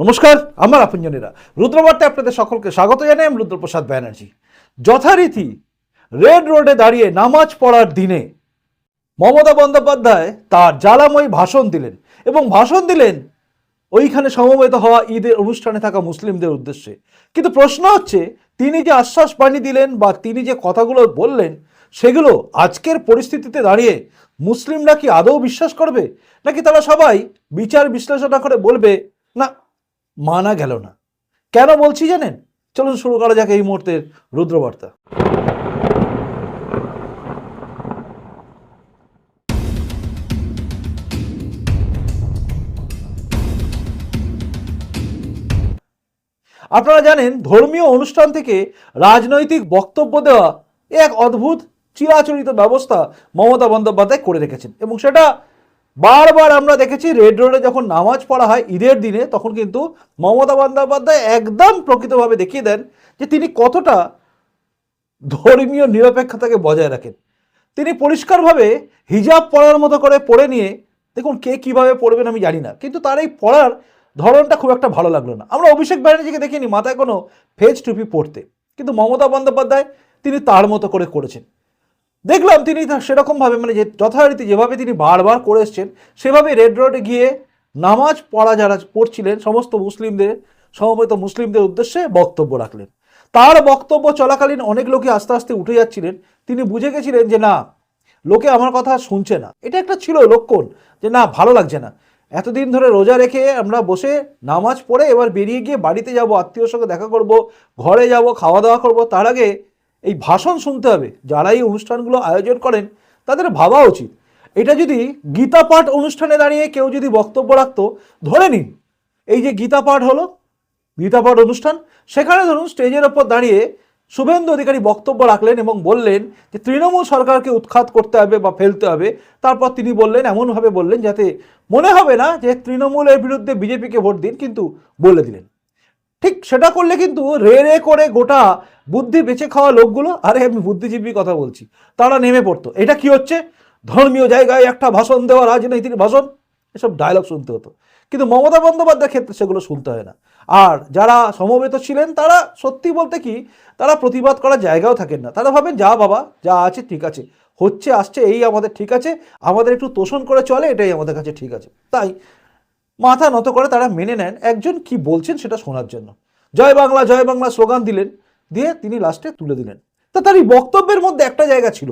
নমস্কার, আমার আপনজনেরা রুদ্রবার্তায় আপনাদের সকলকে স্বাগত জানাই। আমি রুদ্রপ্রসাদ ব্যানার্জি। যথারীতি রেড রোডে দাঁড়িয়ে নামাজ পড়ার দিনে মমতা বন্দ্যোপাধ্যায় তার জ্বালাময়ী ভাষণ দিলেন এবং ভাষণ দিলেন ওইখানে সমবেত হওয়া ঈদের অনুষ্ঠানে থাকা মুসলিমদের উদ্দেশ্যে। কিন্তু প্রশ্ন হচ্ছে, তিনি যে আশ্বাস বাণী দিলেন বা তিনি যে কথাগুলো বললেন, সেগুলো আজকের পরিস্থিতিতে দাঁড়িয়ে মুসলিমরা কি আদৌ বিশ্বাস করবে, নাকি তারা সবাই বিচার বিশ্লেষণ করে বলবে না, মানা গেল না? কেন বলছি জানেন? চলুন শুরু করা যাক এই মুহূর্তের রুদ্রবার্তা। আপনারা জানেন, ধর্মীয় অনুষ্ঠান থেকে রাজনৈতিক বক্তব্য দেওয়া এক অদ্ভুত চিরাচরিত ব্যবস্থা মমতা বন্দ্যোপাধ্যায় করে রেখেছেন এবং সেটা বারবার আমরা দেখেছি। রেড রোডে যখন নামাজ পড়া হয় ঈদের দিনে, তখন কিন্তু মমতা বন্দ্যোপাধ্যায় একদম প্রকৃতভাবে দেখিয়ে দেন যে তিনি কতটা ধর্মীয় নিরপেক্ষতাকে বজায় রাখেন। তিনি পরিষ্কারভাবে হিজাব পরার মতো করে পড়ে নিয়ে, দেখুন কে কিভাবে পড়বেন আমি জানি না, কিন্তু তার এই পড়ার ধরনটা খুব একটা ভালো লাগলো না। আমরা অভিষেক ব্যানার্জিকে দেখিনি মাথায় কোনো ফেজ টুপি পড়তে, কিন্তু মমতা বন্দ্যোপাধ্যায় তিনি তার মতো করে করেছেন। দেখলাম তিনি সেরকমভাবে মানে যে যথারীতি যেভাবে তিনি বারবার করে এসছেন, সেভাবে রেড রোডে গিয়ে নামাজ পড়া যারা পড়ছিলেন সমস্ত মুসলিমদের, সমবেত মুসলিমদের উদ্দেশ্যে বক্তব্য রাখলেন। তার বক্তব্য চলাকালীন অনেক লোকে আস্তে আস্তে উঠে যাচ্ছিলেন। তিনি বুঝে গেছিলেন যে না, লোকে আমার কথা শুনছে না। এটা একটা ছিল লক্ষণ যে না, ভালো লাগছে না। এতদিন ধরে রোজা রেখে আমরা বসে নামাজ পড়ে এবার বেরিয়ে গিয়ে বাড়িতে যাব, আত্মীয়র সঙ্গে দেখা করব, ঘরে যাব, খাওয়া দাওয়া করব, তার আগে এই ভাষণ শুনতে হবে। যারা এই অনুষ্ঠানগুলো আয়োজন করেন তাদের ভাবা উচিত, এটা যদি গীতা পাঠ অনুষ্ঠানে দাঁড়িয়ে কেউ যদি বক্তব্য রাখতো, ধরে নিন এই যে গীতা পাঠ হলো, গীতা পাঠ অনুষ্ঠান, সেখানে ধরুন স্টেজের ওপর দাঁড়িয়ে শুভেন্দু অধিকারী বক্তব্য রাখলেন এবং বললেন যে তৃণমূল সরকারকে উৎখাত করতে হবে বা ফেলতে হবে। তারপর তিনি বললেন, এমনভাবে বললেন যাতে মনে হবে না যে তৃণমূলের বিরুদ্ধে বিজেপিকে ভোট দিন, কিন্তু বলে দিলেন। ঠিক সেটা করলে কিন্তু রে রে করে গোটা বুদ্ধি বেঁচে খাওয়া লোকগুলো, আরে আমি বুদ্ধিজীবী কথা বলছি, তারা নেমে পড়তো। এটা কি হচ্ছে? ধর্মীয় জায়গায় একটা ভাষণ দেওয়া, রাজনীতির ভাষণ, এসব ডায়লগ শুনতে হতো। কিন্তু মমতা বন্দ্যোপাধ্যায়ের ক্ষেত্রে সেগুলো শুনতে হয় না। আর যারা সমবেত ছিলেন তারা সত্যি বলতে কি, তারা প্রতিবাদ করার জায়গাও থাকেন না। তারা ভাবেন যা বাবা যা আছে ঠিক আছে, হচ্ছে আসছে এই আমাদের ঠিক আছে, আমাদের একটু তোষণ করে চলে, এটাই আমাদের কাছে ঠিক আছে। তাই মাথা নত করে তারা মেনে নেন একজন কি বলছেন সেটা শোনার জন্য। জয় বাংলা স্লোগান দিলেন, দিয়ে তিনি লাস্টে তুলে দিলেন। তা তার এই বক্তব্যের মধ্যে একটা জায়গা ছিল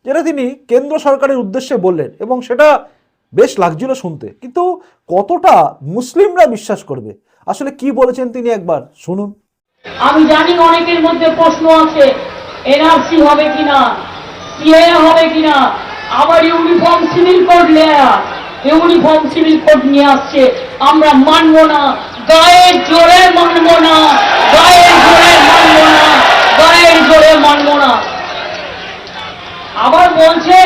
যেটা তিনি কেন্দ্র সরকারের উদ্দেশ্যে বললেন এবং সেটা বেশ লাগছিল শুনতে, কিন্তু কতটা মুসলিমরা বিশ্বাস করবে, আসলে কি বলেছেন তিনি একবার শুনুন। আমি জানি অনেকের মধ্যে প্রশ্ন আছে, এনআরসি হবে কিনা, সিএ হবে কিনা, আবার uniform civil code uniform civil code নিয়ে আসছে, আমরা মানব না, গায়ের জোরে মানব না, গায়ের জোরে মানব না, গায়ের জোরে মানব না। আবার বলছে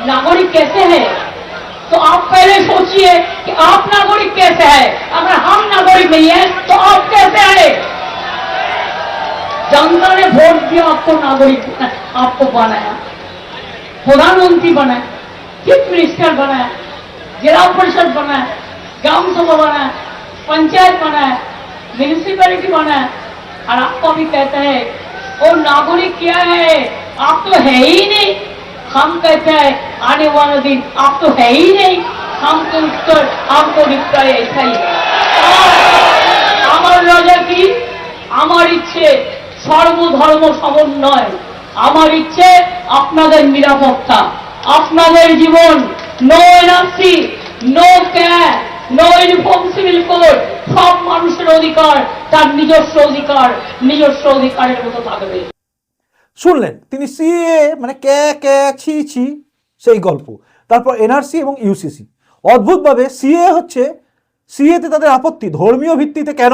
नागरिक कैसे है, तो आप पहले सोचिए कि आप नागरिक कैसे है। अगर हम नागरिक नहीं है तो आप कैसे है? जनता ने वोट दिया, आपको नागरिक आपको बनाया, प्रधानमंत्री बनाया, चीफ मिनिस्टर बनाया, जिला परिषद बनाया, ग्राम सभा बनाया, पंचायत बनाया, म्यूनिसिपैलिटी बनाया, और आपको भी कहते हैं वो नागरिक क्या है, आप तो है ही नहीं। हम कहते हैं आने वाला दिन आप तो है ही नहीं, हमको उत्तर आपको दिखता है ऐसा ही। আমার রাজা কি, আমার ইচ্ছে সর্বধর্ম সমন্বয়, আমার ইচ্ছে আপনাদের নিরাপত্তা, আপনাদের জীবন, no NRC, no cash, no uniform civil code, সব মানুষের অধিকার তার নিজস্ব অধিকার, নিজস্ব অধিকারের মতো থাকবে। শুনলেন তিনি সিএ মানে কে কে ছি ছি সেই গল্প, তারপর এনআরসি এবং ইউসিসি। অদ্ভুতভাবে সিএ হচ্ছে, সিএতে তাদের আপত্তি ধর্মীয় ভিত্তিতে কেন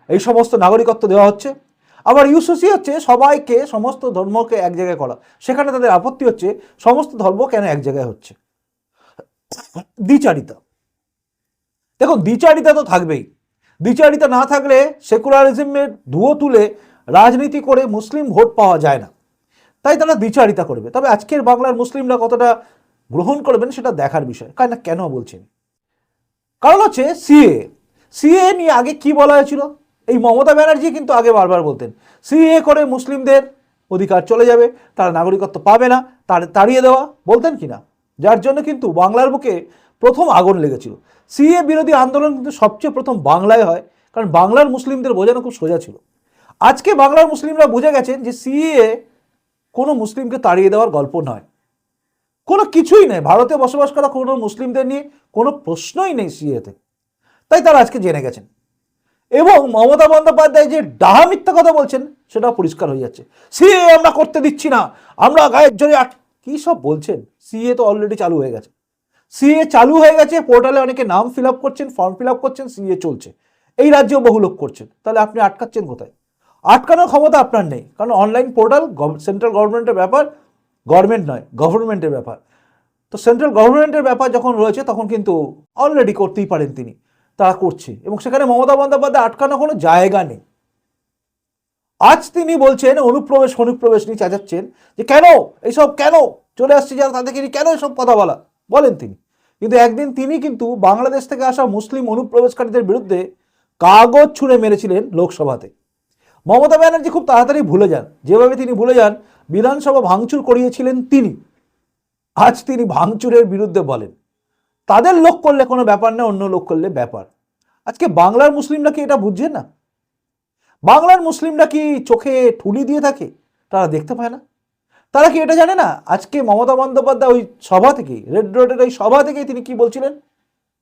এই সমস্ত নাগরিকত্ব দেওয়া হচ্ছে, আবার ইউসিসি হচ্ছে সবাইকে সমস্ত ধর্মকে এক জায়গায় করা, সেখানে তাদের আপত্তি হচ্ছে সমস্ত ধর্ম কেন এক জায়গায় হচ্ছে। দ্বিচারিতা, দেখুন দ্বিচারিতা তো থাকবেই। দ্বিচারিতা না থাকলে সেকুলারিজমের ধুয়ো তুলে রাজনীতি করে মুসলিম ভোট পাওয়া যায় না, তাই তারা দ্বিচারিতা করবে। তবে আজকের বাংলার মুসলিমরা কতটা গ্রহণ করবেন সেটা দেখার বিষয়। কেন বলছেন? কারণ হচ্ছে সিএ, সিএ নিয়ে আগে কি বলা হয়েছিল? এই মমতা ব্যানার্জি কিন্তু আগে বারবার বলতেন সিএ করে মুসলিমদের অধিকার চলে যাবে, তারা নাগরিকত্ব পাবে না, তাড়িয়ে দেওয়া, বলতেন কি না? যার জন্য কিন্তু বাংলার বুকে প্রথম আগুন লেগেছিল। সিএ বিরোধী আন্দোলন কিন্তু সবচেয়ে প্রথম বাংলায় হয়, কারণ বাংলার মুসলিমদের বোঝানো খুব সোজা ছিল। আজকে বাংলার মুসলিমরা বুঝে গেছেন যে সিএ কোনো মুসলিমকে তাড়িয়ে দেওয়ার গল্প নয়, কোনো কিছুই নেই। ভারতে বসবাস করা কোনো মুসলিমদের নিয়ে কোনো প্রশ্নই নেই সিএতে, তাই তারা আজকে জেনে গেছেন। এবং মমতা বন্দ্যোপাধ্যায় যে ডাহা মিথ্যা কথা বলছেন সেটা পরিষ্কার হয়ে যাচ্ছে। সিএ আমরা করতে দিচ্ছি না, আমরা গায়ের জোরে কী সব বলছেন? সিএ তো অলরেডি চালু হয়ে গেছে। সিএ চালু হয়ে গেছে, পোর্টালে অনেকে নাম ফিল আপ করছেন, ফর্ম ফিল আপ করছেন, সিএ চলছে। এই রাজ্যেও বহু লোক করছেন। তাহলে আপনি আটকাচ্ছেন কোথায়? আটকানোর ক্ষমতা আপনার নেই, কারণ অনলাইন পোর্টাল সেন্ট্রাল গভর্নমেন্টের ব্যাপার, গভর্নমেন্ট নয়, গভর্নমেন্টের ব্যাপার। তো সেন্ট্রাল গভর্নমেন্টের ব্যাপার যখন রয়েছে তখন কিন্তু অলরেডি করতেই পারেন তিনি, তারা করছে, এবং সেখানে মমতা বন্দ্যোপাধ্যায় আটকানো কোনো জায়গা নেই। আজ তিনি বলছেন অনুপ্রবেশ নিয়ে চেঁচাচ্ছেন যে কেন এইসব, কেন চলে আসছে যারা তাদেরকে নিয়ে কেন এসব কথা বলেন তিনি। কিন্তু একদিন তিনি কিন্তু বাংলাদেশ থেকে আসা মুসলিম অনুপ্রবেশকারীদের বিরুদ্ধে কাগজ ছুঁড়ে মেরেছিলেন লোকসভাতে। মমতা ব্যানার্জি খুব তাড়াতাড়ি ভুলে যান, যেভাবে তিনি ভুলে যান বিধানসভা ভাঙচুর করিয়েছিলেন তিনি। আজ তিনি ভাঙচুরের বিরুদ্ধে বলেন তাদের লোক করলে কোনো ব্যাপার না, অন্য লোক করলে ব্যাপার। আজকে বাংলার মুসলিমরা কি এটা বুঝছেন না? বাংলার মুসলিমরা কি চোখে ঠুলি দিয়ে থাকে, তারা দেখতে পায় না? তারা কি এটা জানে না? আজকে মমতা বন্দ্যোপাধ্যায় ওই সভা থেকেই, রেড রোডের ওই সভা থেকেই তিনি কি বলছিলেন?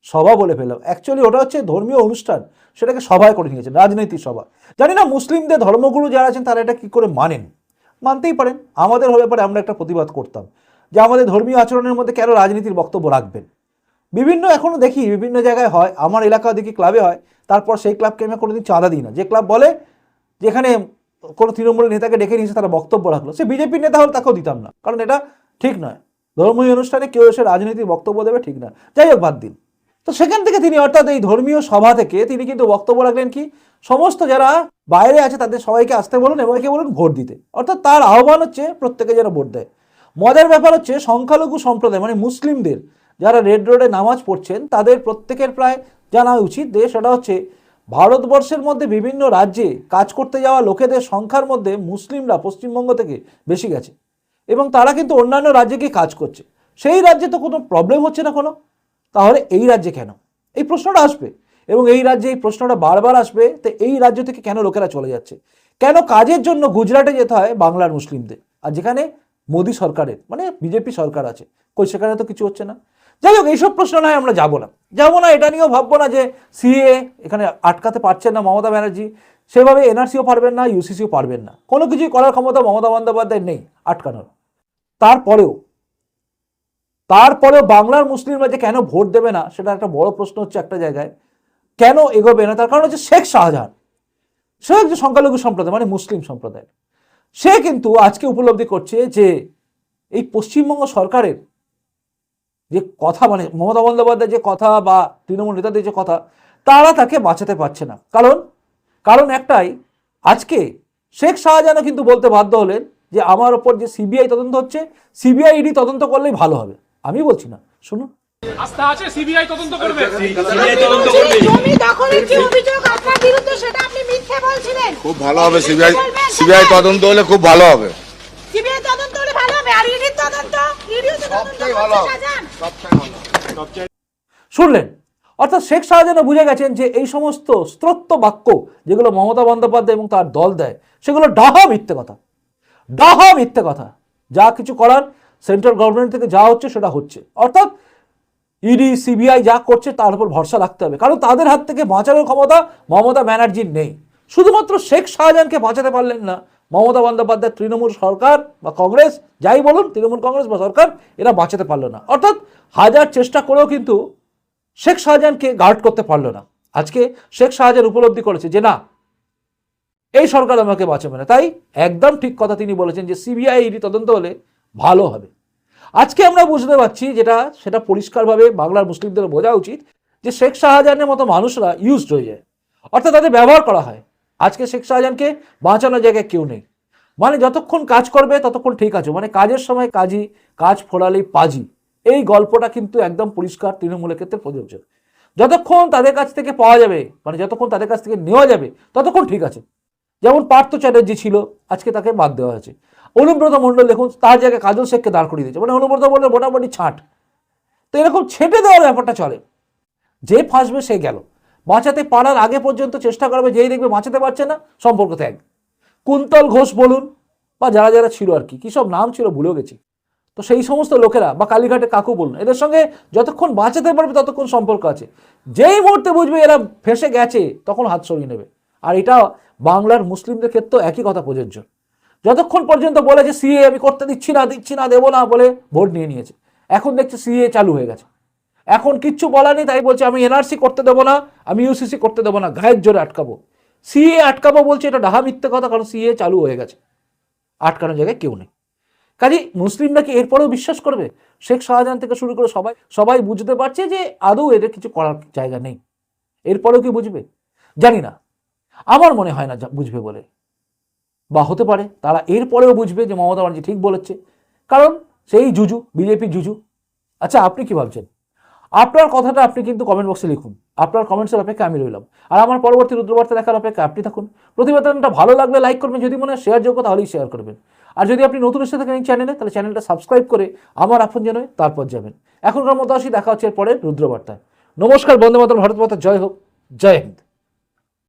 সভা বলে ফেললাম, অ্যাকচুয়ালি ওটা হচ্ছে ধর্মীয় অনুষ্ঠান, সেটাকে সভায় করে নিয়েছেন, রাজনৈতিক সভা। জানি না মুসলিমদের ধর্মগুরু যারা আছেন তারা এটা কি করে মানেন, মানতেই পারেন। আমাদের হলে পরে আমরা একটা প্রতিবাদ করতাম যে আমাদের ধর্মীয় আচরণের মধ্যে কেন রাজনীতির বক্তব্য রাখবেন। বিভিন্ন এখনও দেখি বিভিন্ন জায়গায় হয়, আমার এলাকা দেখি ক্লাবে হয়, তারপর সেই ক্লাবকে আমি কোনোদিন চাঁদা দিই না। যে ক্লাব বলে যেখানে কোনো তৃণমূলের নেতাকে ডেকে নিয়েছে তারা বক্তব্য রাখলো, সে বিজেপির নেতা হলে তাকেও দিতাম না, কারণ এটা ঠিক নয়। ধর্মীয় অনুষ্ঠানে কেউ এসে রাজনীতির বক্তব্য দেবে ঠিক না, যাই হোক বাদ দিন। তো সেখান থেকে তিনি, অর্থাৎ এই ধর্মীয় সভা থেকে তিনি কিন্তু বক্তব্য রাখলেন কি, সমস্ত যারা বাইরে আছে তাদের সবাইকে আসতে বলুন এবং একে বলুন ভোট দিতে। অর্থাৎ তার আহ্বান হচ্ছে প্রত্যেকে যেন ভোট দেয়। মজার ব্যাপার হচ্ছে সংখ্যালঘু সম্প্রদায় মানে মুসলিমদের যারা রেড রোডে নামাজ পড়ছেন তাদের প্রত্যেকের প্রায় জানা উচিত যে সেটা হচ্ছে ভারতবর্ষের মধ্যে বিভিন্ন রাজ্যে কাজ করতে যাওয়া লোকেদের সংখ্যার মধ্যে মুসলিমরা পশ্চিমবঙ্গ থেকে বেশি গেছে, এবং তারা কিন্তু অন্যান্য রাজ্যে গিয়ে কাজ করছে। সেই রাজ্যে তো কোনো প্রবলেম হচ্ছে না কোনো, তাহলে এই রাজ্যে কেন? এই প্রশ্নটা আসবে, এবং এই রাজ্যে এই প্রশ্নটা বারবার আসবে। তো এই রাজ্য থেকে কেন লোকেরা চলে যাচ্ছে, কেন কাজের জন্য গুজরাটে যেতে হয় বাংলার মুসলিমদের, আর যেখানে মোদী সরকারের মানে বিজেপি সরকার আছে, কই সেখানে তো কিছু হচ্ছে না। যাই হোক, এইসব প্রশ্ন নয় আমরা যাবো না, এটা নিয়েও ভাববো না যে সিএ এখানে আটকাতে পারছেন না মমতা ব্যানার্জি, সেভাবে এনআরসিও পারবেন না, ইউসিসিও পারবেন না, কোনো কিছুই করার ক্ষমতা মমতা বন্দ্যোপাধ্যায় নেই আটকানোর। তারপরেও বাংলার মুসলিমরা যে কেন ভোট দেবে না সেটা একটা বড় প্রশ্ন হচ্ছে একটা জায়গায়, কেন এগোবে না? তার কারণ হচ্ছে শেখ শাহজাহান, সে যে সংখ্যালঘু সম্প্রদায় মানে মুসলিম সম্প্রদায়, সে কিন্তু আজকে উপলব্ধি করছে যে এই পশ্চিমবঙ্গ সরকারের যে কথা, মানে মমতা বন্দ্যোপাধ্যায়ের যে কথা বা তৃণমূল নেতাদের যে কথা, তারা তাকে বাঁচাতে পারছে না। কারণ একটাই, আজকে শেখ শাহজাহানও কিন্তু বলতে বাধ্য হলেন যে আমার ওপর যে সিবিআই তদন্ত হচ্ছে, সিবিআই ইডি তদন্ত করলেই ভালো হবে। আমি বলছি না, শুনুন। আস্থা আছে সিবিআই তদন্ত করবে। জমি দখলের যে অভিযোগ আপনার বিরুদ্ধে সেটা আপনি মিথ্যে বলছিলেন। খুব ভালো হবে, সিবিআই তদন্ত হলে খুব ভালো হবে। সিবিআই তদন্ত হলে ভালো হবে, আর ইডির তদন্ত, ইডিও তো তদন্ত করছে শাহজাহান। শুনলেন? অর্থাৎ শেখ শাহজাহান বুঝে গেছেন যে এই সমস্ত স্তোত্র বাক্য যেগুলো মমতা বন্দ্যোপাধ্যায় এবং তার দল দেয় সেগুলো ডাহা মিথ্যে কথা। যা কিছু করার সেন্ট্রাল গভর্নমেন্ট থেকে যা হচ্ছে সেটা হচ্ছে, অর্থাৎ ইডি সিবিআই যা করছে তার উপর ভরসা রাখতে হবে, কারণ তাদের হাত থেকে বাঁচানোর ক্ষমতা মমতা ব্যানার্জির নেই। শুধুমাত্র শেখ শাহজাহানকে বাঁচাতে পারলেন না মমতা বন্দ্যোপাধ্যায়, তৃণমূল সরকার বা কংগ্রেস যাই বলুন, তৃণমূল কংগ্রেস বা সরকার, এরা বাঁচাতে পারলো না। অর্থাৎ হাজার চেষ্টা করেও কিন্তু শেখ শাহজাহানকে গার্ড করতে পারলো না। আজকে শেখ শাহজাহান উপলব্ধি করেছে যে না, এই সরকার আমাকে বাঁচাবে না, তাই একদম ঠিক কথা তিনি বলেছেন যে সিবিআই ইডি তদন্ত হলে ভালো হবে। আজকে আমরা বুঝতে পারছি সেটা পরিষ্কারভাবে বাংলার মুসলিমদের বোঝা উচিত যে শেখ শাহজাহানের মতো মানুষরা ইউজড হয়ে যায়, অর্থাৎ তাদের ব্যবহার করা হয়। আজকে শেখ শাহজাহানকে বাঁচানোর জায়গায় কেউ নেই, মানে যতক্ষণ কাজ করবে ততক্ষণ ঠিক আছে, মানে কাজের সময় কাজী, কাজ ফোরালেই পাজি, এই গল্পটা কিন্তু একদম পরিষ্কার তৃণমূলের ক্ষেত্রে প্রযোজ্য। যতক্ষণ তাদের কাছ থেকে পাওয়া যাবে, মানে যতক্ষণ তাদের কাছ থেকে নেওয়া যাবে ততক্ষণ ঠিক আছে। যেমন পার্থ চ্যাটার্জি ছিল, আজকে তাকে বাদ দেওয়া হয়েছে। অনুব্রত মণ্ডল দেখুন, তার জায়গায় কাজল শেখকে দাঁড় করিয়ে দিয়েছে, মানে অনুব্রত মণ্ডল মোটামুটি ছাঁট। তো এরকম ছেটে দেওয়ার ব্যাপারটা চলে, যে ফাঁসবে সে গেল। বাঁচাতে পারার আগে পর্যন্ত চেষ্টা করবে, যেই দেখবে বাঁচাতে পারছে না সম্পর্ক ত্যাগ। কুন্তল ঘোষ বলুন বা যারা যারা ছিল আর কি, কী সব নাম ছিল ভুলেও গেছি, তো সেই সমস্ত লোকেরা বা কালীঘাটে কাকু বলুন, এদের সঙ্গে যতক্ষণ বাঁচাতে পারবে ততক্ষণ সম্পর্ক আছে। যেই মুহূর্তে বুঝবে এরা ফেঁসে গেছে তখন হাত সরিয়ে নেবে। আর এটা বাংলার মুসলিমদের ক্ষেত্রেও একই কথা প্রযোজ্য। যতক্ষণ পর্যন্ত বলে যে সিএ আমি করতে দিচ্ছি না দেবো না বলে ভোট নিয়ে নিয়েছে, এখন দেখছে সিএ চালু হয়ে গেছে, এখন কিচ্ছু বলা নেই, তাই বলছে আমি এনআরসি করতে দেবো না, আমি ইউসিসি করতে দেবো না, গায়ের জোরে আটকাবো। সিএ আটকাবো বলছে, এটা ডাহা মিথ্যে কথা, কারণ সিএ চালু হয়ে গেছে, আটকানোর জায়গায় কেউ নেই। কাজে মুসলিমরা কি এরপরেও বিশ্বাস করবে? শেখ শাহজাহান থেকে শুরু করে সবাই বুঝতে পারছে যে আদৌ এদের কিছু করার জায়গা নেই। এরপরেও কি বুঝবে জানি না, আমার মনে হয় না বুঝবে বলে, বা হতে পারে তারা এরপরেও বুঝবে যে মমতা ব্যানার্জি ঠিক বলেছে, কারণ সেই জুজু, বিজেপি জুজু। আচ্ছা, আপনি কি ভাবছেন? আপনার কথাটা আপনি কিন্তু কমেন্ট বক্সে লিখুন। আপনার কমেন্টসের অপেক্ষা আমি রইলাম, আর আমার পরবর্তী রুদ্রবার্তা দেখার অপেক্ষা আপনি থাকুন। প্রতিবেদনটা ভালো লাগলে লাইক করবেন, যদি মনে হয় শেয়ার যোগ্য তাহলেই শেয়ার করবেন। আর যদি আপনি নতুন এসে থাকেন এই চ্যানেলে, তাহলে চ্যানেলটা সাবস্ক্রাইব করে আমার আপনজন হয়ে তারপর যাবেন। এখনকার মতো আসি, দেখা হচ্ছে এর পরে রুদ্রবার্তায়। নমস্কার, বন্দে মাতরম, ভারত মাতা জয় হোক, জয় হিন্দ।